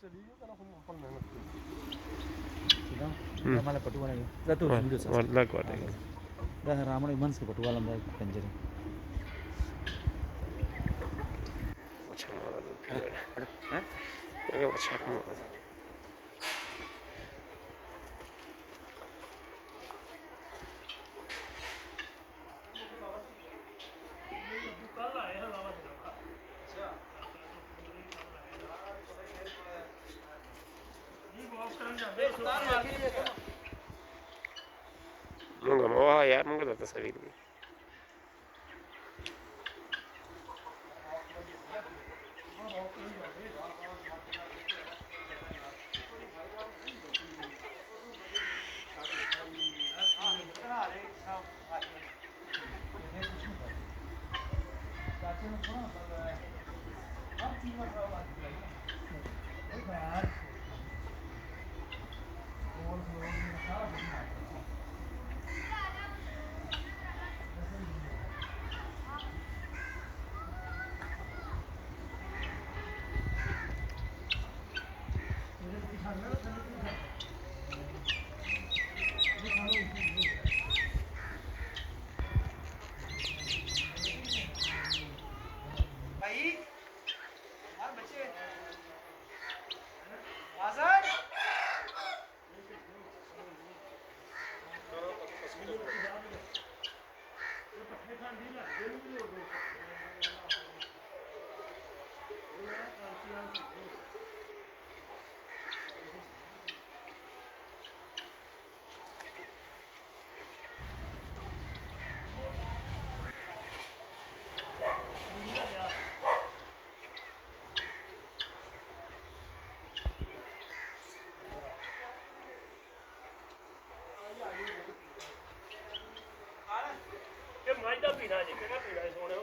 चली गई तेरा हम अपन मेहनत मला पटवाला जातो लग वाटेगा रामण मनस पटवाला कंजरी अच्छा मारा तो फिर ये अच्छा मारा Nunca me vas a hallar, nunca te vas a salir. माइदा पीना जी केड़ा पीना सोने